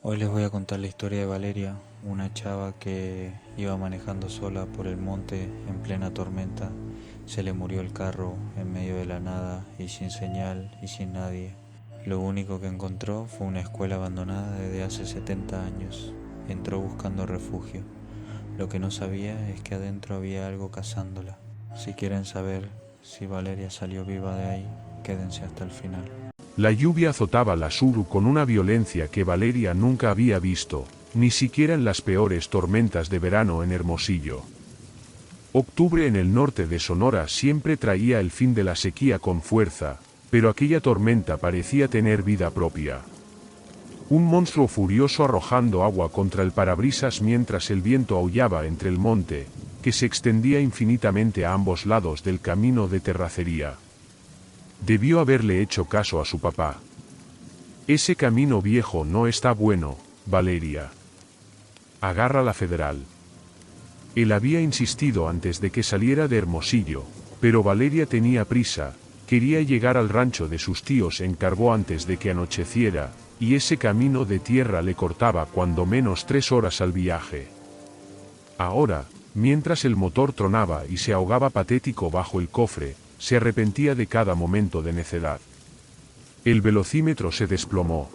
Hoy les voy a contar la historia de Valeria, una chava que iba manejando sola por el monte en plena tormenta. Se le murió el carro en medio de la nada y sin señal y sin nadie. Lo único que encontró fue una escuela abandonada desde hace 70 años. Entró buscando refugio. Lo que no sabía es que adentro había algo cazándola. Si quieren saber si Valeria salió viva de ahí, quédense hasta el final. La lluvia azotaba la Suru con una violencia que Valeria nunca había visto, ni siquiera en las peores tormentas de verano en Hermosillo. Octubre en el norte de Sonora siempre traía el fin de la sequía con fuerza, pero aquella tormenta parecía tener vida propia. Un monstruo furioso arrojando agua contra el parabrisas mientras el viento aullaba entre el monte, que se extendía infinitamente a ambos lados del camino de terracería. Debió haberle hecho caso a su papá. Ese camino viejo no está bueno, Valeria. Agarra la federal. Él había insistido antes de que saliera de Hermosillo, pero Valeria tenía prisa, quería llegar al rancho de sus tíos en Carbó antes de que anocheciera, y ese camino de tierra le cortaba cuando menos 3 horas al viaje. Ahora, mientras el motor tronaba y se ahogaba patético bajo el cofre, se arrepentía de cada momento de necedad. El velocímetro se desplomó.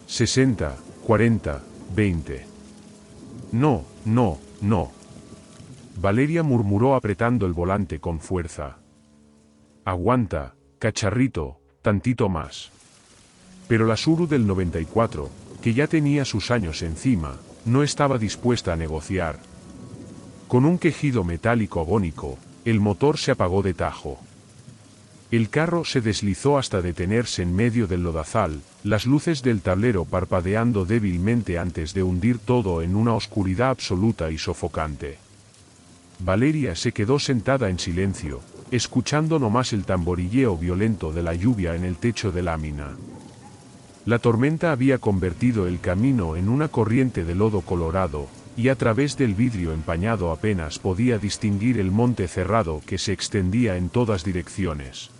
60, 40, 20. No, no, no. Valeria murmuró apretando el volante con fuerza. Aguanta, cacharrito, tantito más. Pero la Suru del 94, que ya tenía sus años encima, no estaba dispuesta a negociar. Con un quejido metálico agónico, el motor se apagó de tajo. El carro se deslizó hasta detenerse en medio del lodazal, las luces del tablero parpadeando débilmente antes de hundir todo en una oscuridad absoluta y sofocante. Valeria se quedó sentada en silencio, escuchando nomás el tamborilleo violento de la lluvia en el techo de lámina. La tormenta había convertido el camino en una corriente de lodo colorado, y a través del vidrio empañado apenas podía distinguir el monte cerrado que se extendía en todas direcciones.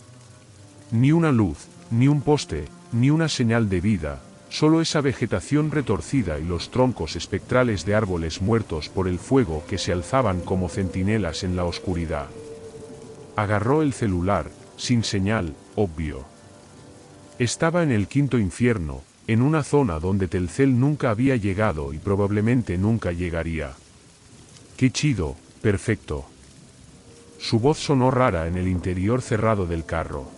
Ni una luz, ni un poste, ni una señal de vida, solo esa vegetación retorcida y los troncos espectrales de árboles muertos por el fuego que se alzaban como centinelas en la oscuridad. Agarró el celular, sin señal, obvio. Estaba en el quinto infierno, en una zona donde Telcel nunca había llegado y probablemente nunca llegaría. ¡Qué chido! Perfecto. Su voz sonó rara en el interior cerrado del carro.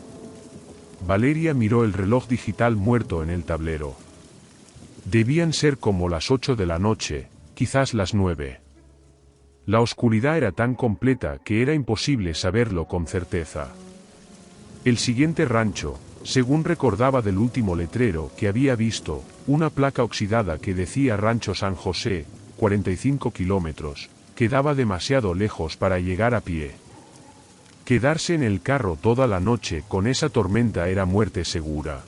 Valeria miró el reloj digital muerto en el tablero. Debían ser como las 8 de la noche, quizás las 9. La oscuridad era tan completa que era imposible saberlo con certeza. El siguiente rancho, según recordaba del último letrero que había visto, una placa oxidada que decía Rancho San José, 45 kilómetros, quedaba demasiado lejos para llegar a pie. Quedarse en el carro toda la noche con esa tormenta era muerte segura.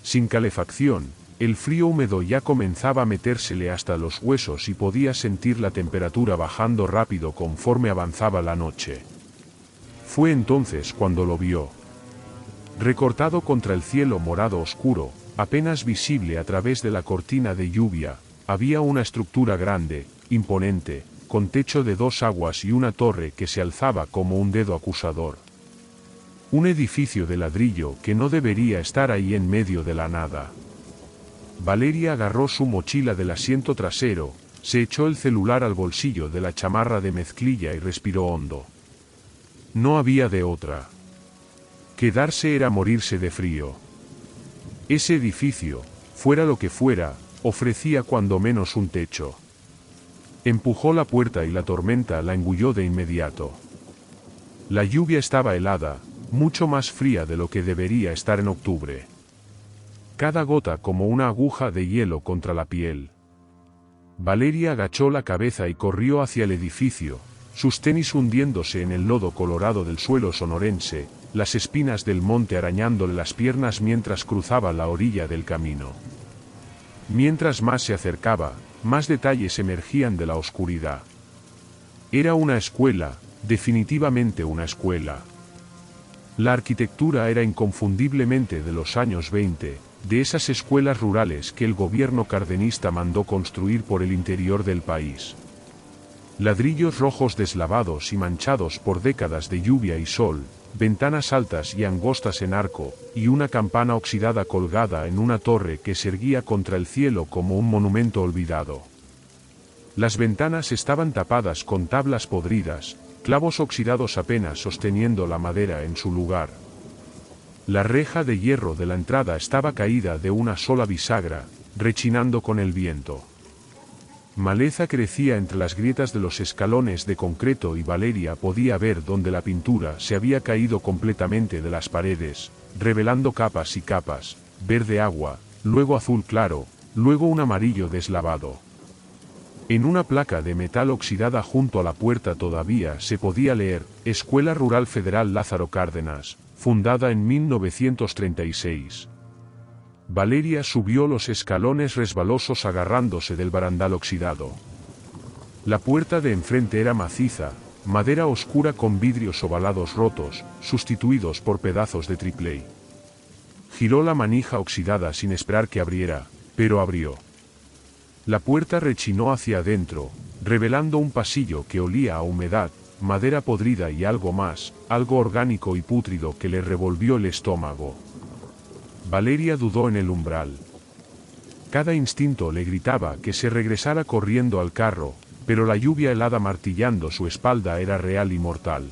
Sin calefacción, el frío húmedo ya comenzaba a metérsele hasta los huesos y podía sentir la temperatura bajando rápido conforme avanzaba la noche. Fue entonces cuando lo vio. Recortado contra el cielo morado oscuro, apenas visible a través de la cortina de lluvia, había una estructura grande, imponente, con techo de 2 aguas y una torre que se alzaba como un dedo acusador. Un edificio de ladrillo que no debería estar ahí en medio de la nada. Valeria agarró su mochila del asiento trasero, se echó el celular al bolsillo de la chamarra de mezclilla y respiró hondo. No había de otra. Quedarse era morirse de frío. Ese edificio, fuera lo que fuera, ofrecía cuando menos un techo. Empujó la puerta y la tormenta la engulló de inmediato. La lluvia estaba helada, mucho más fría de lo que debería estar en octubre. Cada gota como una aguja de hielo contra la piel. Valeria agachó la cabeza y corrió hacia el edificio, sus tenis hundiéndose en el lodo colorado del suelo sonorense, las espinas del monte arañándole las piernas mientras cruzaba la orilla del camino. Mientras más se acercaba, más detalles emergían de la oscuridad. Era una escuela, definitivamente una escuela. La arquitectura era inconfundiblemente de los años 20, de esas escuelas rurales que el gobierno cardenista mandó construir por el interior del país. Ladrillos rojos deslavados y manchados por décadas de lluvia y sol, ventanas altas y angostas en arco, y una campana oxidada colgada en una torre que se erguía contra el cielo como un monumento olvidado. Las ventanas estaban tapadas con tablas podridas, clavos oxidados apenas sosteniendo la madera en su lugar. La reja de hierro de la entrada estaba caída de una sola bisagra, rechinando con el viento. Maleza crecía entre las grietas de los escalones de concreto y Valeria podía ver donde la pintura se había caído completamente de las paredes, revelando capas y capas, verde agua, luego azul claro, luego un amarillo deslavado. En una placa de metal oxidada junto a la puerta todavía se podía leer, Escuela Rural Federal Lázaro Cárdenas, fundada en 1936. Valeria subió los escalones resbalosos agarrándose del barandal oxidado. La puerta de enfrente era maciza, madera oscura con vidrios ovalados rotos, sustituidos por pedazos de tripley. Giró la manija oxidada sin esperar que abriera, pero abrió. La puerta rechinó hacia adentro, revelando un pasillo que olía a humedad, madera podrida y algo más, algo orgánico y pútrido que le revolvió el estómago. Valeria dudó en el umbral. Cada instinto le gritaba que se regresara corriendo al carro, pero la lluvia helada martillando su espalda era real y mortal.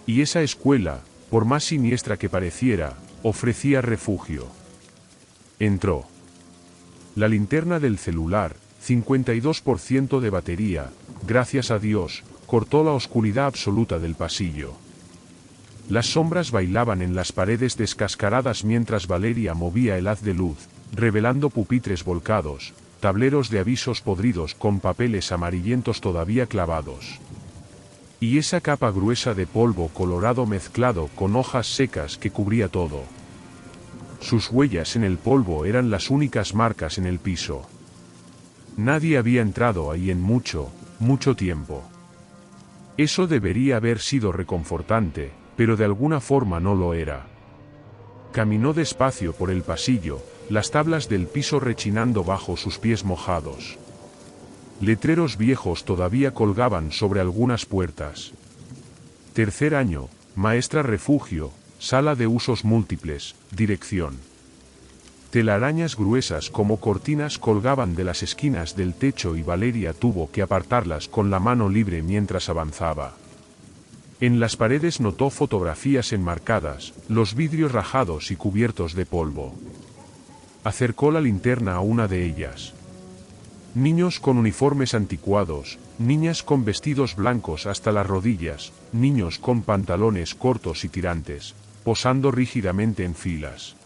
Y esa escuela, por más siniestra que pareciera, ofrecía refugio. Entró. La linterna del celular, 52% de batería, gracias a Dios, cortó la oscuridad absoluta del pasillo. Las sombras bailaban en las paredes descascaradas mientras Valeria movía el haz de luz, revelando pupitres volcados, tableros de avisos podridos con papeles amarillentos todavía clavados. Y esa capa gruesa de polvo colorado mezclado con hojas secas que cubría todo. Sus huellas en el polvo eran las únicas marcas en el piso. Nadie había entrado ahí en mucho, mucho tiempo. Eso debería haber sido reconfortante, pero de alguna forma no lo era. Caminó despacio por el pasillo, las tablas del piso rechinando bajo sus pies mojados. Letreros viejos todavía colgaban sobre algunas puertas. Tercer año, maestra refugio, sala de usos múltiples, dirección. Telarañas gruesas como cortinas colgaban de las esquinas del techo y Valeria tuvo que apartarlas con la mano libre mientras avanzaba. En las paredes notó fotografías enmarcadas, los vidrios rajados y cubiertos de polvo. Acercó la linterna a una de ellas. Niños con uniformes anticuados, niñas con vestidos blancos hasta las rodillas, niños con pantalones cortos y tirantes, posando rígidamente en filas.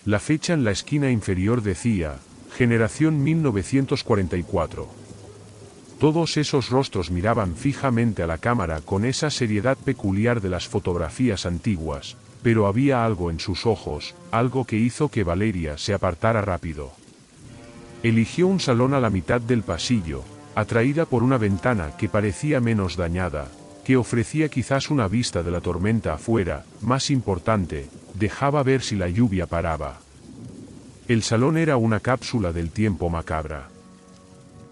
La fecha en la esquina inferior decía, Generación 1944. Todos esos rostros miraban fijamente a la cámara con esa seriedad peculiar de las fotografías antiguas, pero había algo en sus ojos, algo que hizo que Valeria se apartara rápido. Eligió un salón a la mitad del pasillo, atraída por una ventana que parecía menos dañada, que ofrecía quizás una vista de la tormenta afuera, más importante, dejaba ver si la lluvia paraba. El salón era una cápsula del tiempo macabra.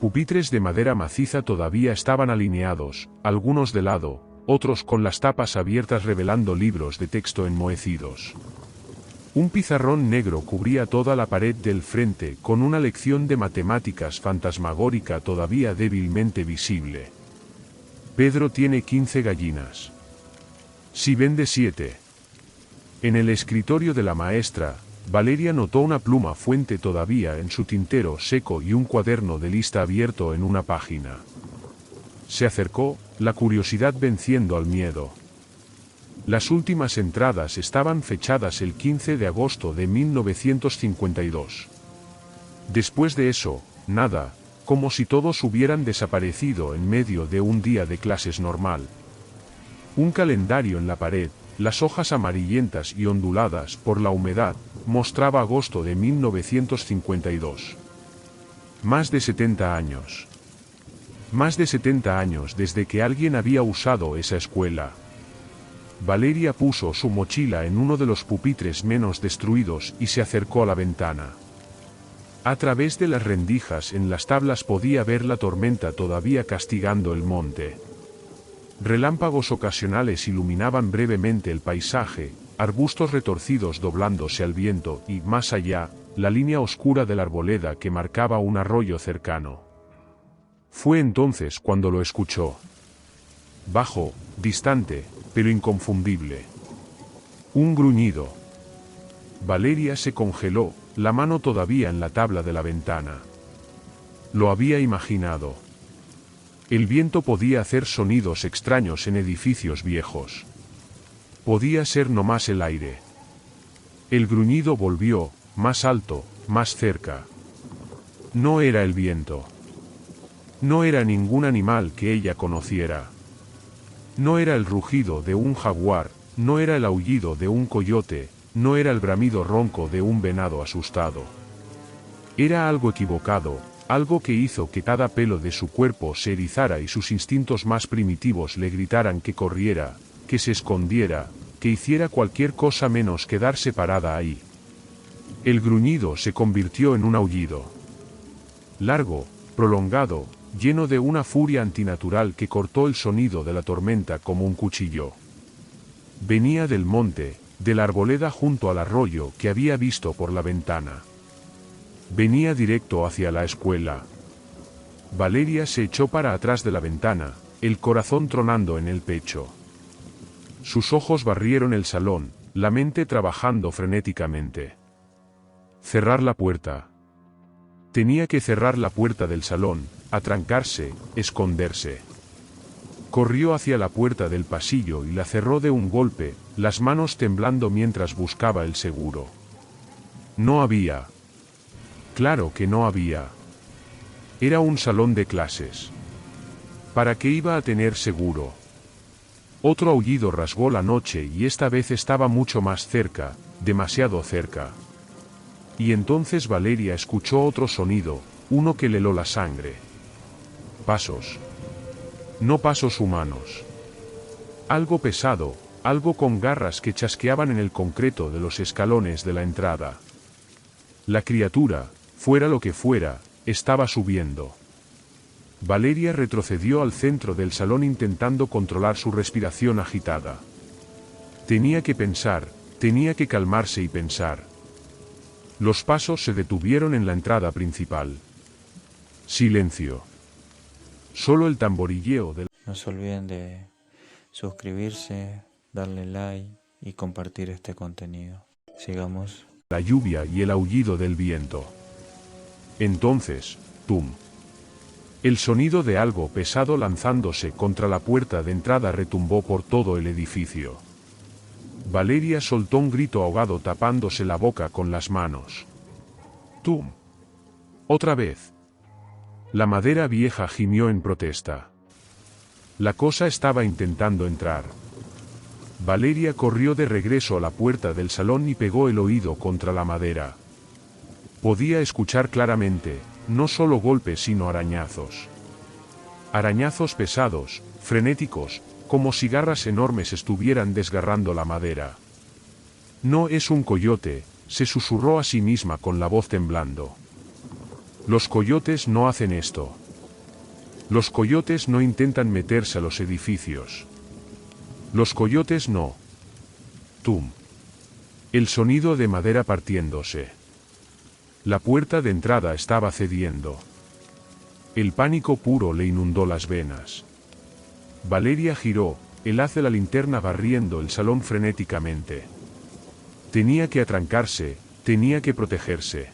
Pupitres de madera maciza todavía estaban alineados, algunos de lado, otros con las tapas abiertas revelando libros de texto enmohecidos. Un pizarrón negro cubría toda la pared del frente con una lección de matemáticas fantasmagórica todavía débilmente visible. Pedro tiene 15 gallinas. Si vende 7. En el escritorio de la maestra, Valeria notó una pluma fuente todavía en su tintero seco y un cuaderno de lista abierto en una página. Se acercó, la curiosidad venciendo al miedo. Las últimas entradas estaban fechadas el 15 de agosto de 1952. Después de eso, nada, como si todos hubieran desaparecido en medio de un día de clases normal. Un calendario en la pared, las hojas amarillentas y onduladas por la humedad, mostraba agosto de 1952. Más de 70 años. Más de 70 años desde que alguien había usado esa escuela. Valeria puso su mochila en uno de los pupitres menos destruidos y se acercó a la ventana. A través de las rendijas en las tablas podía ver la tormenta todavía castigando el monte. Relámpagos ocasionales iluminaban brevemente el paisaje, arbustos retorcidos doblándose al viento y, más allá, la línea oscura de la arboleda que marcaba un arroyo cercano. Fue entonces cuando lo escuchó. Bajo, distante, pero inconfundible. Un gruñido. Valeria se congeló, la mano todavía en la tabla de la ventana. Lo había imaginado. El viento podía hacer sonidos extraños en edificios viejos. Podía ser nomás el aire. El gruñido volvió, más alto, más cerca. No era el viento. No era ningún animal que ella conociera. No era el rugido de un jaguar, no era el aullido de un coyote, no era el bramido ronco de un venado asustado. Era algo equivocado, algo que hizo que cada pelo de su cuerpo se erizara y sus instintos más primitivos le gritaran que corriera, que se escondiera, que hiciera cualquier cosa menos quedarse parada ahí. El gruñido se convirtió en un aullido. Largo, prolongado, lleno de una furia antinatural que cortó el sonido de la tormenta como un cuchillo. Venía del monte, de la arboleda junto al arroyo que había visto por la ventana. Venía directo hacia la escuela. Valeria se echó para atrás de la ventana, el corazón tronando en el pecho. Sus ojos barrieron el salón, la mente trabajando frenéticamente. Cerrar la puerta. Tenía que cerrar la puerta del salón, atrancarse, esconderse. Corrió hacia la puerta del pasillo y la cerró de un golpe, las manos temblando mientras buscaba el seguro. No había. Claro que no había. Era un salón de clases. ¿Para qué iba a tener seguro? Otro aullido rasgó la noche y esta vez estaba mucho más cerca, demasiado cerca. Y entonces Valeria escuchó otro sonido, uno que le heló la sangre. Pasos. No pasos humanos. Algo pesado, algo con garras que chasqueaban en el concreto de los escalones de la entrada. La criatura, fuera lo que fuera, estaba subiendo. Valeria retrocedió al centro del salón intentando controlar su respiración agitada. Tenía que pensar, tenía que calmarse y pensar. Los pasos se detuvieron en la entrada principal. Silencio. Solo el tamborilleo del... No se olviden de suscribirse, darle like y compartir este contenido. Sigamos. La lluvia y el aullido del viento. Entonces, tum. El sonido de algo pesado lanzándose contra la puerta de entrada retumbó por todo el edificio. Valeria soltó un grito ahogado tapándose la boca con las manos. ¡Tum! Otra vez. La madera vieja gimió en protesta. La cosa estaba intentando entrar. Valeria corrió de regreso a la puerta del salón y pegó el oído contra la madera. Podía escuchar claramente, no solo golpes sino arañazos. Arañazos pesados, frenéticos, como si garras enormes estuvieran desgarrando la madera. No es un coyote, se susurró a sí misma con la voz temblando. Los coyotes no hacen esto. Los coyotes no intentan meterse a los edificios. Los coyotes no. Tum. El sonido de madera partiéndose. La puerta de entrada estaba cediendo. El pánico puro le inundó las venas. Valeria giró, el haz de la linterna barriendo el salón frenéticamente. Tenía que atrancarse, tenía que protegerse.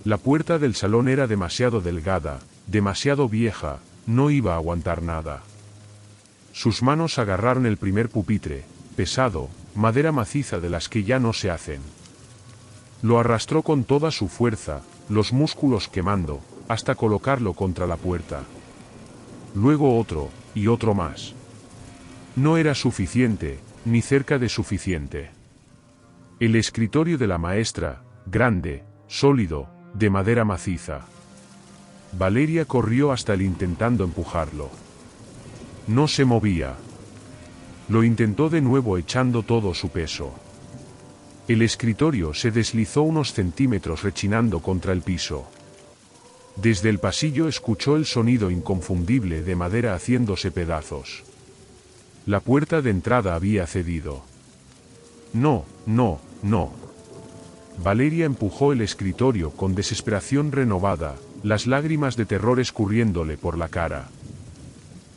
La puerta del salón era demasiado delgada, demasiado vieja, no iba a aguantar nada. Sus manos agarraron el primer pupitre, pesado, madera maciza de las que ya no se hacen. Lo arrastró con toda su fuerza, los músculos quemando, hasta colocarlo contra la puerta. Luego otro, y otro más. No era suficiente, ni cerca de suficiente. El escritorio de la maestra, grande, sólido, de madera maciza. Valeria corrió hasta él intentando empujarlo. No se movía. Lo intentó de nuevo echando todo su peso. El escritorio se deslizó unos centímetros rechinando contra el piso. Desde el pasillo escuchó el sonido inconfundible de madera haciéndose pedazos. La puerta de entrada había cedido. No, no, no. Valeria empujó el escritorio con desesperación renovada, las lágrimas de terror escurriéndole por la cara.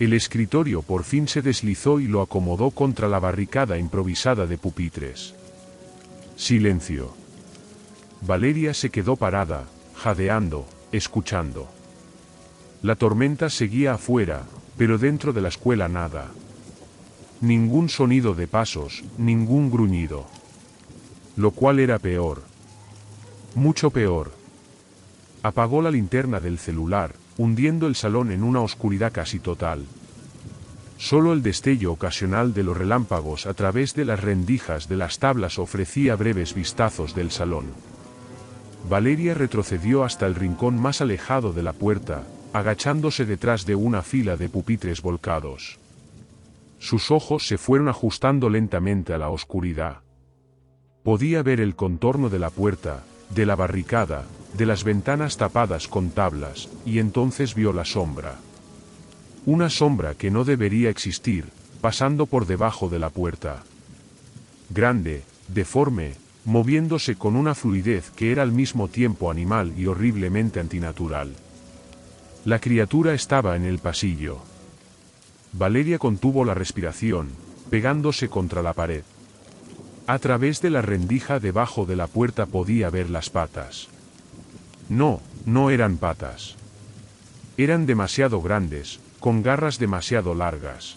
El escritorio por fin se deslizó y lo acomodó contra la barricada improvisada de pupitres. Silencio. Valeria se quedó parada, jadeando, escuchando. La tormenta seguía afuera, pero dentro de la escuela nada. Ningún sonido de pasos, ningún gruñido. Lo cual era peor. Mucho peor. Apagó la linterna del celular, hundiendo el salón en una oscuridad casi total. Solo el destello ocasional de los relámpagos a través de las rendijas de las tablas ofrecía breves vistazos del salón. Valeria retrocedió hasta el rincón más alejado de la puerta, agachándose detrás de una fila de pupitres volcados. Sus ojos se fueron ajustando lentamente a la oscuridad. Podía ver el contorno de la puerta, de la barricada, de las ventanas tapadas con tablas, y entonces vio la sombra. Una sombra que no debería existir, pasando por debajo de la puerta. Grande, deforme, moviéndose con una fluidez que era al mismo tiempo animal y horriblemente antinatural. La criatura estaba en el pasillo. Valeria contuvo la respiración, pegándose contra la pared. A través de la rendija debajo de la puerta podía ver las patas. No, no eran patas. Eran demasiado grandes, con garras demasiado largas.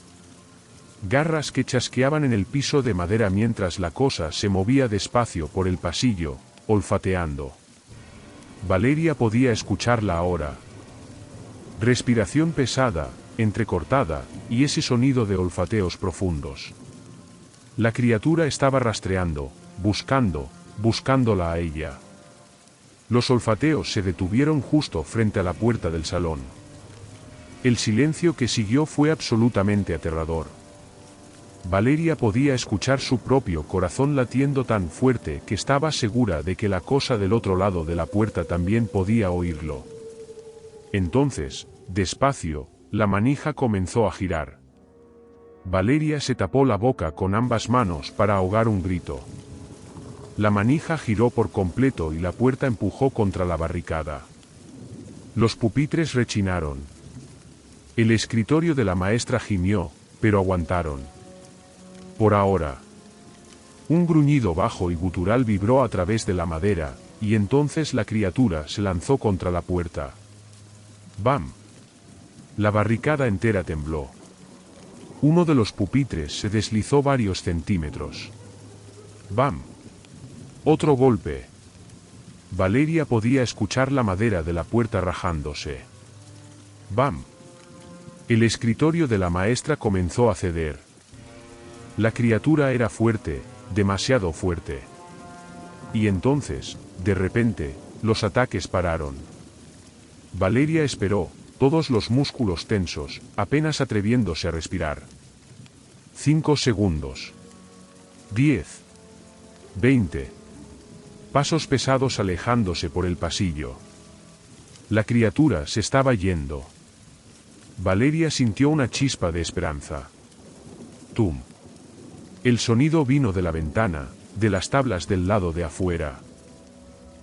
Garras que chasqueaban en el piso de madera mientras la cosa se movía despacio por el pasillo, olfateando. Valeria podía escucharla ahora. Respiración pesada, entrecortada, y ese sonido de olfateos profundos. La criatura estaba rastreando, buscándola a ella. Los olfateos se detuvieron justo frente a la puerta del salón. El silencio que siguió fue absolutamente aterrador. Valeria podía escuchar su propio corazón latiendo tan fuerte que estaba segura de que la cosa del otro lado de la puerta también podía oírlo. Entonces, despacio, la manija comenzó a girar. Valeria se tapó la boca con ambas manos para ahogar un grito. La manija giró por completo y la puerta empujó contra la barricada. Los pupitres rechinaron. El escritorio de la maestra gimió, pero aguantaron. Por ahora. Un gruñido bajo y gutural vibró a través de la madera, y entonces la criatura se lanzó contra la puerta. ¡Bam! La barricada entera tembló. Uno de los pupitres se deslizó varios centímetros. ¡Bam! Otro golpe. Valeria podía escuchar la madera de la puerta rajándose. ¡Bam! El escritorio de la maestra comenzó a ceder. La criatura era fuerte, demasiado fuerte. Y entonces, de repente, los ataques pararon. Valeria esperó, todos los músculos tensos, apenas atreviéndose a respirar. 5 segundos. 10. 20. Pasos pesados alejándose por el pasillo. La criatura se estaba yendo. Valeria sintió una chispa de esperanza. ¡Tum! El sonido vino de la ventana, de las tablas del lado de afuera.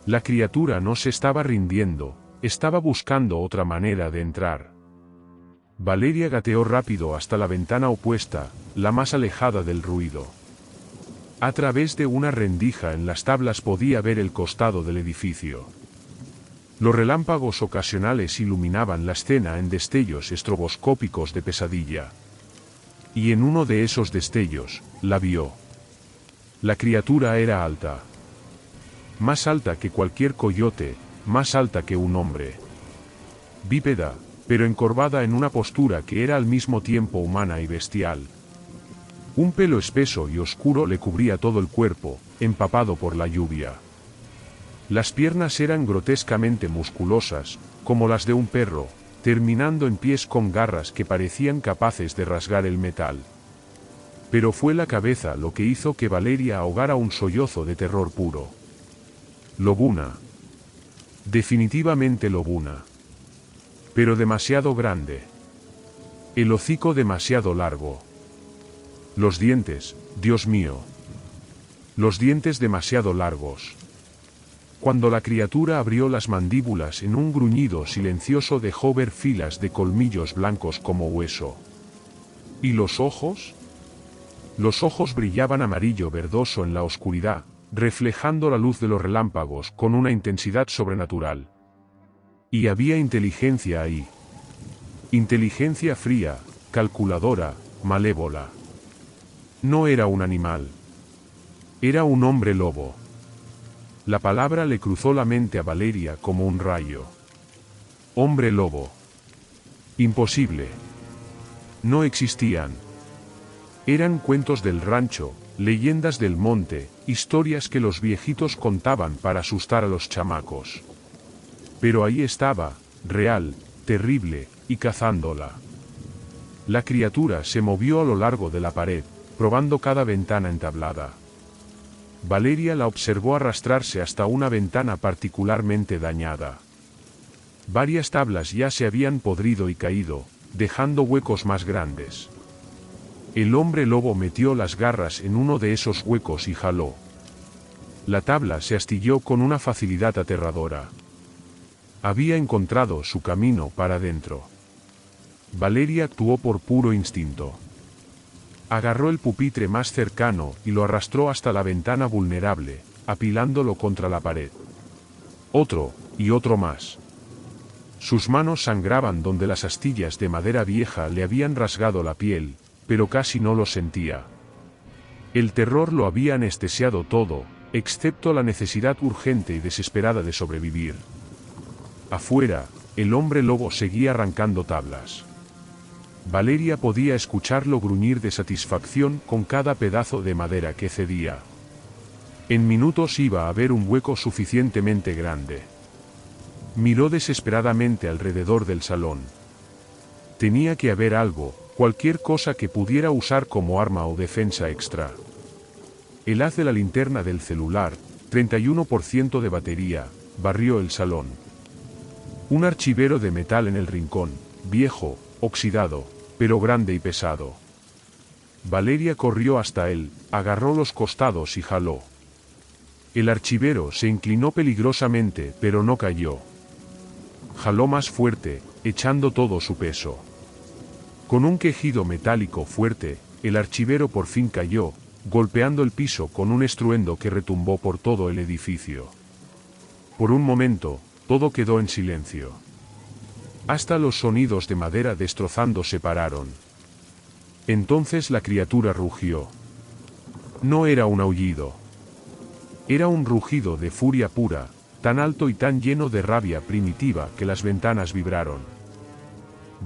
La criatura no se estaba rindiendo, estaba buscando otra manera de entrar. Valeria gateó rápido hasta la ventana opuesta, la más alejada del ruido. A través de una rendija en las tablas podía ver el costado del edificio. Los relámpagos ocasionales iluminaban la escena en destellos estroboscópicos de pesadilla. Y en uno de esos destellos, la vio. La criatura era alta. Más alta que cualquier coyote, más alta que un hombre. Bípeda, pero encorvada en una postura que era al mismo tiempo humana y bestial. Un pelo espeso y oscuro le cubría todo el cuerpo, empapado por la lluvia. Las piernas eran grotescamente musculosas, como las de un perro, terminando en pies con garras que parecían capaces de rasgar el metal. Pero fue la cabeza lo que hizo que Valeria ahogara un sollozo de terror puro. Lobuna. Definitivamente lobuna. Pero demasiado grande. El hocico demasiado largo. Los dientes, Dios mío. Los dientes demasiado largos. Cuando la criatura abrió las mandíbulas en un gruñido silencioso dejó ver filas de colmillos blancos como hueso. ¿Y los ojos? Los ojos brillaban amarillo verdoso en la oscuridad, reflejando la luz de los relámpagos con una intensidad sobrenatural. Y había inteligencia ahí. Inteligencia fría, calculadora, malévola. No era un animal. Era un hombre lobo. La palabra le cruzó la mente a Valeria como un rayo. Hombre lobo. Imposible. No existían. Eran cuentos del rancho, leyendas del monte, historias que los viejitos contaban para asustar a los chamacos. Pero ahí estaba, real, terrible, y cazándola. La criatura se movió a lo largo de la pared, probando cada ventana entablada. Valeria la observó arrastrarse hasta una ventana particularmente dañada. Varias tablas ya se habían podrido y caído, dejando huecos más grandes. El hombre lobo metió las garras en uno de esos huecos y jaló. La tabla se astilló con una facilidad aterradora. Había encontrado su camino para adentro. Valeria actuó por puro instinto. Agarró el pupitre más cercano y lo arrastró hasta la ventana vulnerable, apilándolo contra la pared. Otro, y otro más. Sus manos sangraban donde las astillas de madera vieja le habían rasgado la piel, pero casi no lo sentía. El terror lo había anestesiado todo, excepto la necesidad urgente y desesperada de sobrevivir. Afuera, el hombre lobo seguía arrancando tablas. Valeria podía escucharlo gruñir de satisfacción con cada pedazo de madera que cedía. En minutos iba a haber un hueco suficientemente grande. Miró desesperadamente alrededor del salón. Tenía que haber algo, cualquier cosa que pudiera usar como arma o defensa extra. El haz de la linterna del celular, 31% de batería, barrió el salón. Un archivero de metal en el rincón, viejo, oxidado, pero grande y pesado. Valeria corrió hasta él, agarró los costados y jaló. El archivero se inclinó peligrosamente, pero no cayó. Jaló más fuerte, echando todo su peso. Con un quejido metálico fuerte, el archivero por fin cayó, golpeando el piso con un estruendo que retumbó por todo el edificio. Por un momento, todo quedó en silencio. Hasta los sonidos de madera destrozando se pararon. Entonces la criatura rugió. No era un aullido. Era un rugido de furia pura, tan alto y tan lleno de rabia primitiva que las ventanas vibraron.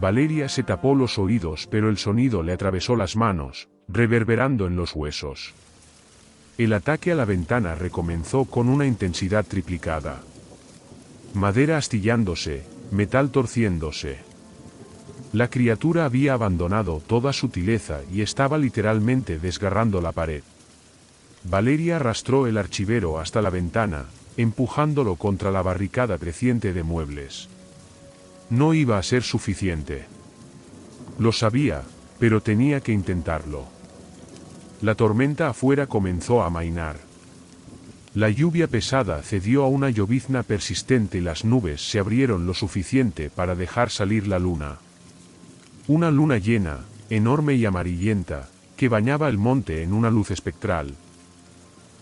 Valeria se tapó los oídos, pero el sonido le atravesó las manos, reverberando en los huesos. El ataque a la ventana recomenzó con una intensidad triplicada. Madera astillándose, metal torciéndose. La criatura había abandonado toda sutileza y estaba literalmente desgarrando la pared. Valeria arrastró el archivero hasta la ventana, empujándolo contra la barricada creciente de muebles. No iba a ser suficiente. Lo sabía, pero tenía que intentarlo. La tormenta afuera comenzó a amainar. La lluvia pesada cedió a una llovizna persistente y las nubes se abrieron lo suficiente para dejar salir la luna. Una luna llena, enorme y amarillenta, que bañaba el monte en una luz espectral.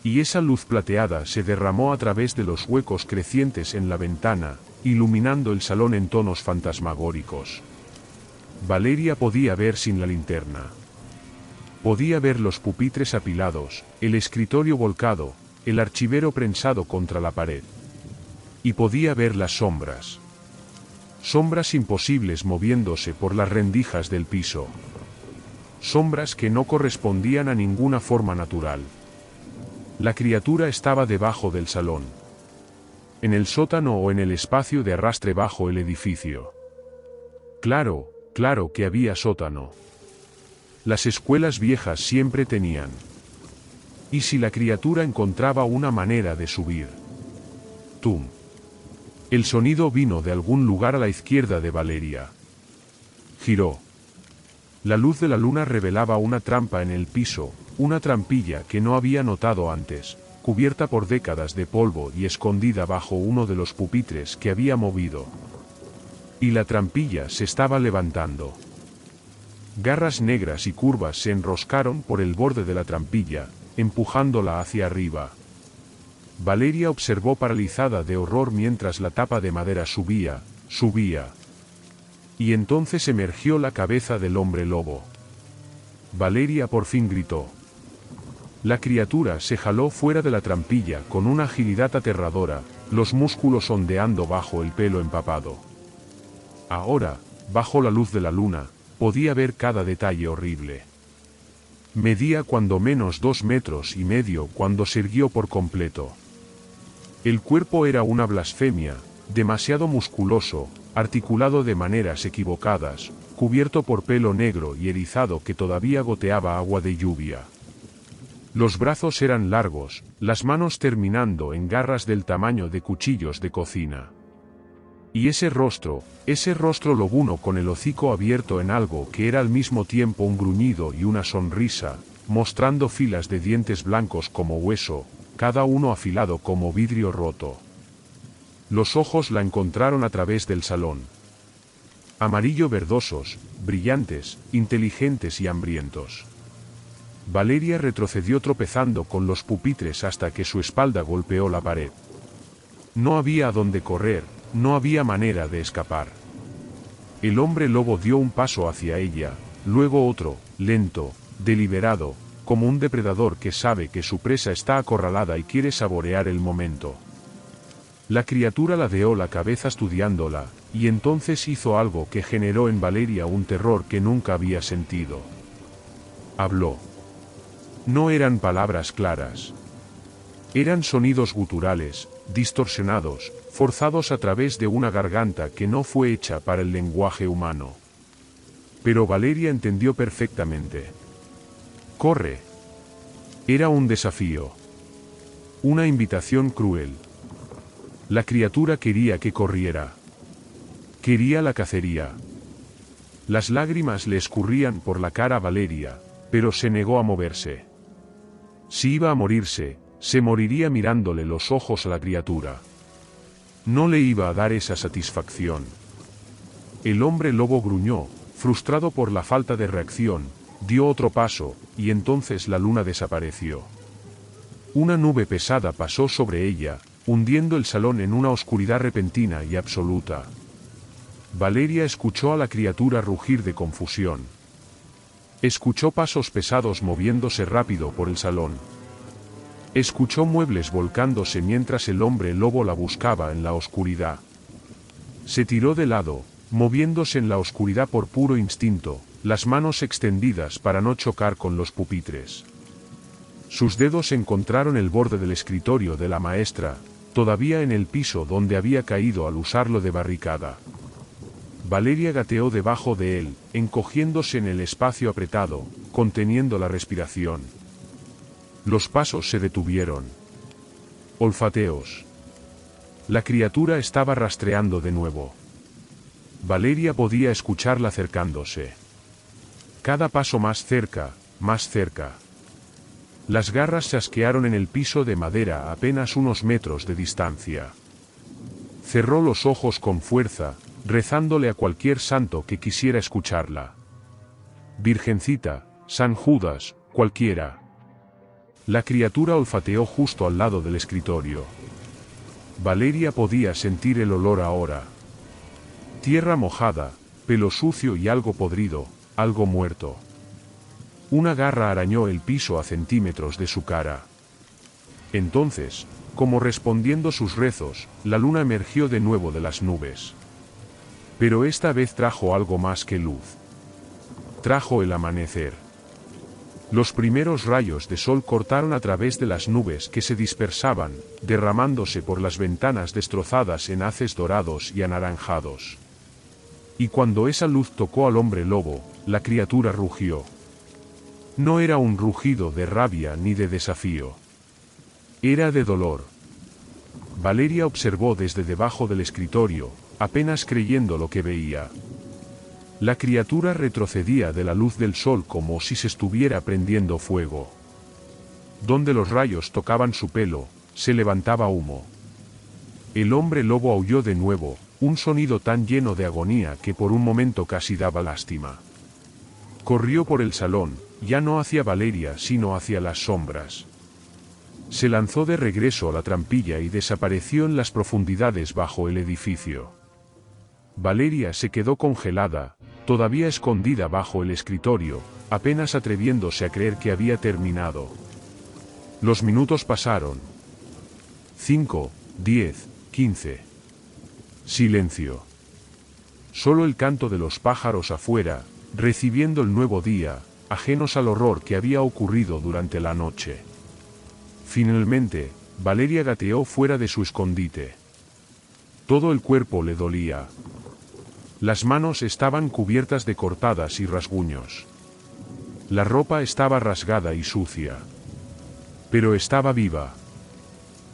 Y esa luz plateada se derramó a través de los huecos crecientes en la ventana, iluminando el salón en tonos fantasmagóricos. Valeria podía ver sin la linterna. Podía ver los pupitres apilados, el escritorio volcado, el archivero prensado contra la pared. Y podía ver las sombras. Sombras imposibles moviéndose por las rendijas del piso. Sombras que no correspondían a ninguna forma natural. La criatura estaba debajo del salón. En el sótano o en el espacio de arrastre bajo el edificio. Claro, claro que había sótano. las escuelas viejas siempre tenían. ¿Y si la criatura encontraba una manera de subir? ¡Tum! El sonido vino de algún lugar a la izquierda de Valeria. Giró. La luz de la luna revelaba una trampa en el piso, una trampilla que no había notado antes, cubierta por décadas de polvo y escondida bajo uno de los pupitres que había movido. Y la trampilla se estaba levantando. Garras negras y curvas se enroscaron por el borde de la trampilla, empujándola hacia arriba. Valeria observó paralizada de horror mientras la tapa de madera subía, subía. Y entonces emergió la cabeza del hombre lobo. Valeria por fin gritó. La criatura se jaló fuera de la trampilla con una agilidad aterradora, los músculos ondeando bajo el pelo empapado. Ahora, bajo la luz de la luna, podía ver cada detalle horrible. Medía cuando menos 2,5 metros cuando se irguió por completo. El cuerpo era una blasfemia, demasiado musculoso, articulado de maneras equivocadas, cubierto por pelo negro y erizado que todavía goteaba agua de lluvia. Los brazos eran largos, las manos terminando en garras del tamaño de cuchillos de cocina. Y ese rostro lobuno con el hocico abierto en algo que era al mismo tiempo un gruñido y una sonrisa, mostrando filas de dientes blancos como hueso, cada uno afilado como vidrio roto. Los ojos la encontraron a través del salón. Amarillo verdosos, brillantes, inteligentes y hambrientos. Valeria retrocedió tropezando con los pupitres hasta que su espalda golpeó la pared. No había a dónde correr, no había manera de escapar. El hombre lobo dio un paso hacia ella, luego otro, lento, deliberado, como un depredador que sabe que su presa está acorralada y quiere saborear el momento. La criatura ladeó la cabeza estudiándola, y entonces hizo algo que generó en Valeria un terror que nunca había sentido. Habló. No eran palabras claras. Eran sonidos guturales, distorsionados, forzados a través de una garganta que no fue hecha para el lenguaje humano. Pero Valeria entendió perfectamente. ¡Corre! Era un desafío. Una invitación cruel. La criatura quería que corriera. Quería la cacería. Las lágrimas le escurrían por la cara a Valeria, pero se negó a moverse. Si iba a morirse, se moriría mirándole los ojos a la criatura. No le iba a dar esa satisfacción. El hombre lobo gruñó, frustrado por la falta de reacción, dio otro paso, y entonces la luna desapareció. Una nube pesada pasó sobre ella, hundiendo el salón en una oscuridad repentina y absoluta. Valeria escuchó a la criatura rugir de confusión. Escuchó pasos pesados moviéndose rápido por el salón. Escuchó muebles volcándose mientras el hombre lobo la buscaba en la oscuridad. Se tiró de lado, moviéndose en la oscuridad por puro instinto, las manos extendidas para no chocar con los pupitres. Sus dedos encontraron el borde del escritorio de la maestra, todavía en el piso donde había caído al usarlo de barricada. Valeria gateó debajo de él, encogiéndose en el espacio apretado, conteniendo la respiración. Los pasos se detuvieron. Olfateos. La criatura estaba rastreando de nuevo. Valeria podía escucharla acercándose. Cada paso más cerca, más cerca. Las garras se asquearon en el piso de madera a apenas unos metros de distancia. Cerró los ojos con fuerza, rezándole a cualquier santo que quisiera escucharla. Virgencita, San Judas, cualquiera. La criatura olfateó justo al lado del escritorio. Valeria podía sentir el olor ahora. Tierra mojada, pelo sucio y algo podrido, algo muerto. Una garra arañó el piso a centímetros de su cara. Entonces, como respondiendo sus rezos, la luna emergió de nuevo de las nubes. Pero esta vez trajo algo más que luz. Trajo el amanecer. Los primeros rayos de sol cortaron a través de las nubes que se dispersaban, derramándose por las ventanas destrozadas en haces dorados y anaranjados. Y cuando esa luz tocó al hombre lobo, la criatura rugió. No era un rugido de rabia ni de desafío. Era de dolor. Valeria observó desde debajo del escritorio, apenas creyendo lo que veía. La criatura retrocedía de la luz del sol como si se estuviera prendiendo fuego. Donde los rayos tocaban su pelo, se levantaba humo. El hombre lobo aulló de nuevo, un sonido tan lleno de agonía que por un momento casi daba lástima. Corrió por el salón, ya no hacia Valeria sino hacia las sombras. Se lanzó de regreso a la trampilla y desapareció en las profundidades bajo el edificio. Valeria se quedó congelada, todavía escondida bajo el escritorio, apenas atreviéndose a creer que había terminado. Los minutos pasaron. 5, 10, 15. Silencio. Solo el canto de los pájaros afuera, recibiendo el nuevo día, ajenos al horror que había ocurrido durante la noche. Finalmente, Valeria gateó fuera de su escondite. Todo el cuerpo le dolía. Las manos estaban cubiertas de cortadas y rasguños. La ropa estaba rasgada y sucia. Pero estaba viva.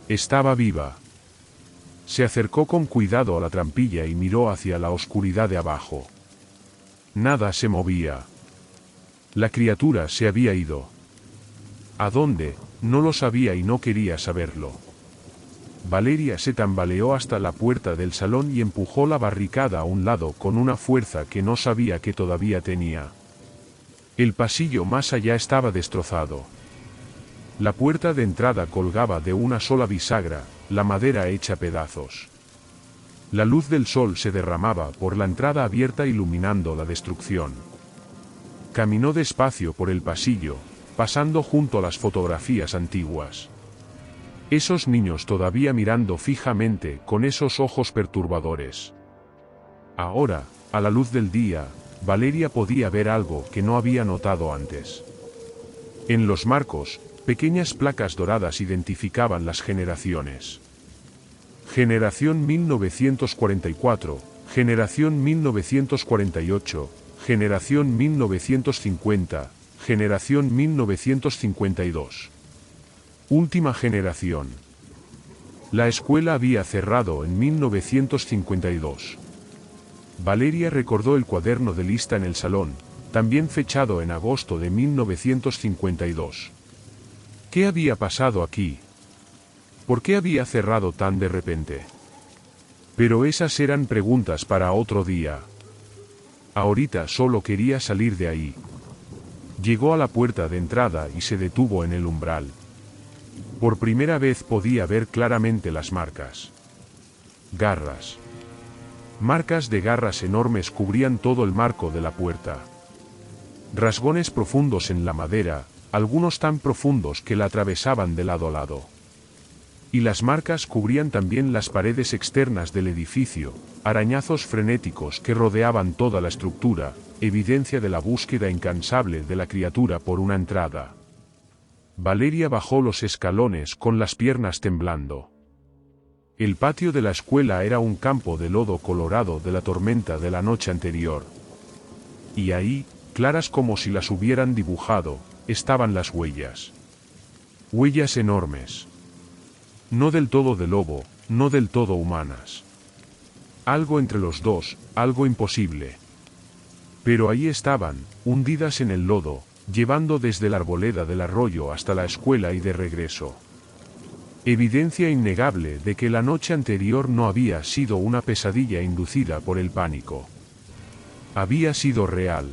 Estaba viva. Se acercó con cuidado a la trampilla y miró hacia la oscuridad de abajo. Nada se movía. La criatura se había ido. ¿A dónde? No lo sabía y no quería saberlo. Valeria se tambaleó hasta la puerta del salón y empujó la barricada a un lado con una fuerza que no sabía que todavía tenía. El pasillo más allá estaba destrozado. La puerta de entrada colgaba de una sola bisagra, la madera hecha pedazos. La luz del sol se derramaba por la entrada abierta iluminando la destrucción. Caminó despacio por el pasillo, pasando junto a las fotografías antiguas. Esos niños todavía mirando fijamente con esos ojos perturbadores. Ahora, a la luz del día, Valeria podía ver algo que no había notado antes. En los marcos, pequeñas placas doradas identificaban las generaciones. Generación 1944, Generación 1948, Generación 1950, Generación 1952. Última generación. La escuela había cerrado en 1952. Valeria recordó el cuaderno de lista en el salón, también fechado en agosto de 1952. ¿Qué había pasado aquí? ¿Por qué había cerrado tan de repente? Pero esas eran preguntas para otro día. Ahorita solo quería salir de ahí. Llegó a la puerta de entrada y se detuvo en el umbral. Por primera vez podía ver claramente las marcas. Garras. Marcas de garras enormes cubrían todo el marco de la puerta. Rasgones profundos en la madera, algunos tan profundos que la atravesaban de lado a lado. Y las marcas cubrían también las paredes externas del edificio, arañazos frenéticos que rodeaban toda la estructura, evidencia de la búsqueda incansable de la criatura por una entrada. Valeria bajó los escalones con las piernas temblando. El patio de la escuela era un campo de lodo colorado de la tormenta de la noche anterior. Y ahí, claras como si las hubieran dibujado, estaban las huellas. Huellas enormes. No del todo de lobo, no del todo humanas. Algo entre los dos, algo imposible. Pero ahí estaban, hundidas en el lodo, llevando desde la arboleda del arroyo hasta la escuela y de regreso. Evidencia innegable de que la noche anterior no había sido una pesadilla inducida por el pánico. Había sido real.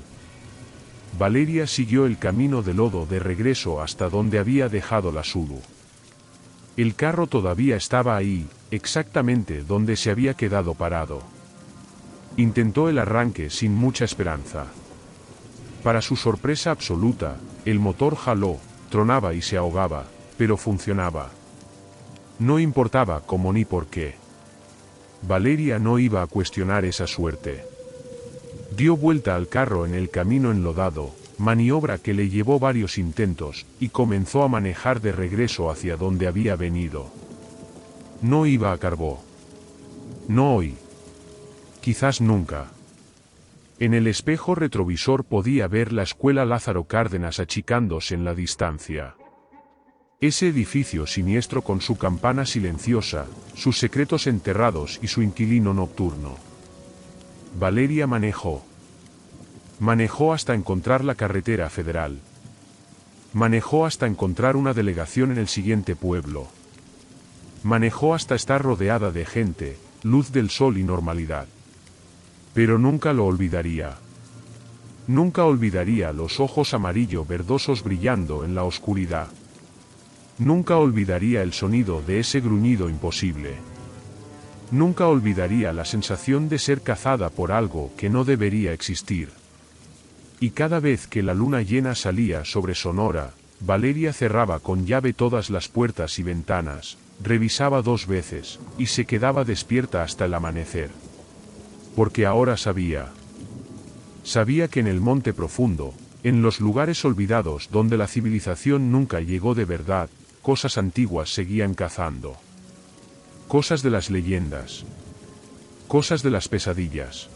Valeria siguió el camino de lodo de regreso hasta donde había dejado la Zulu. El carro todavía estaba ahí, exactamente donde se había quedado parado. Intentó el arranque sin mucha esperanza. Para su sorpresa absoluta, el motor jaló, tronaba y se ahogaba, pero funcionaba. No importaba cómo ni por qué. Valeria no iba a cuestionar esa suerte. Dio vuelta al carro en el camino enlodado, maniobra que le llevó varios intentos, y comenzó a manejar de regreso hacia donde había venido. No iba a Carbó. No hoy. Quizás nunca. En el espejo retrovisor podía ver la escuela Lázaro Cárdenas achicándose en la distancia. Ese edificio siniestro con su campana silenciosa, sus secretos enterrados y su inquilino nocturno. Valeria manejó. Manejó hasta encontrar la carretera federal. Manejó hasta encontrar una delegación en el siguiente pueblo. Manejó hasta estar rodeada de gente, luz del sol y normalidad. Pero nunca lo olvidaría. Nunca olvidaría los ojos amarillo-verdosos brillando en la oscuridad. Nunca olvidaría el sonido de ese gruñido imposible. Nunca olvidaría la sensación de ser cazada por algo que no debería existir. Y cada vez que la luna llena salía sobre Sonora, Valeria cerraba con llave todas las puertas y ventanas, revisaba 2 veces, y se quedaba despierta hasta el amanecer. Porque ahora sabía. Sabía que en el monte profundo, en los lugares olvidados donde la civilización nunca llegó de verdad, cosas antiguas seguían cazando. Cosas de las leyendas. Cosas de las pesadillas.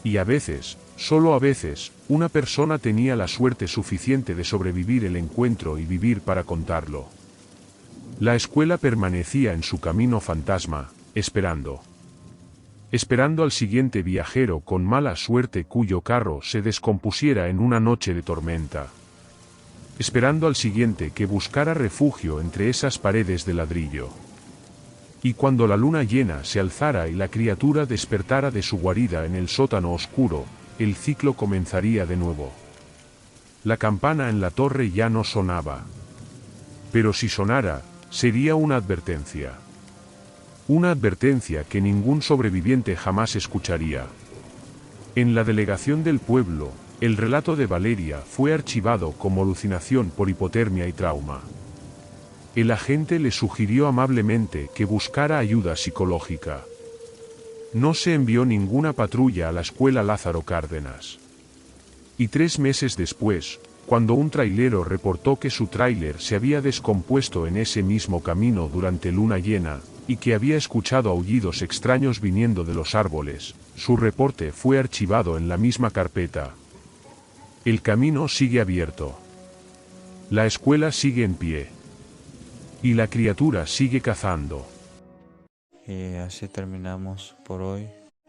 Y a veces, solo a veces, una persona tenía la suerte suficiente de sobrevivir el encuentro y vivir para contarlo. La escuela permanecía en su camino fantasma, esperando. Esperando al siguiente viajero con mala suerte cuyo carro se descompusiera en una noche de tormenta. Esperando al siguiente que buscara refugio entre esas paredes de ladrillo. Y cuando la luna llena se alzara y la criatura despertara de su guarida en el sótano oscuro, el ciclo comenzaría de nuevo. La campana en la torre ya no sonaba. Pero si sonara, sería una advertencia. Una advertencia que ningún sobreviviente jamás escucharía. En la delegación del pueblo, el relato de Valeria fue archivado como alucinación por hipotermia y trauma. El agente le sugirió amablemente que buscara ayuda psicológica. No se envió ninguna patrulla a la escuela Lázaro Cárdenas. Y 3 meses después, cuando un trailero reportó que su tráiler se había descompuesto en ese mismo camino durante luna llena, y que había escuchado aullidos extraños viniendo de los árboles, su reporte fue archivado en la misma carpeta. El camino sigue abierto. La escuela sigue en pie. Y la criatura sigue cazando. Así terminamos por hoy.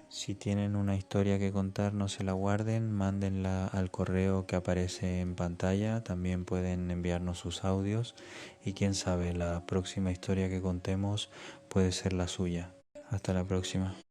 Si tienen una historia que contar, no se la guarden, mándenla al correo que aparece en pantalla. También pueden enviarnos sus audios y quién sabe, la próxima historia que contemos puede ser la suya. Hasta la próxima.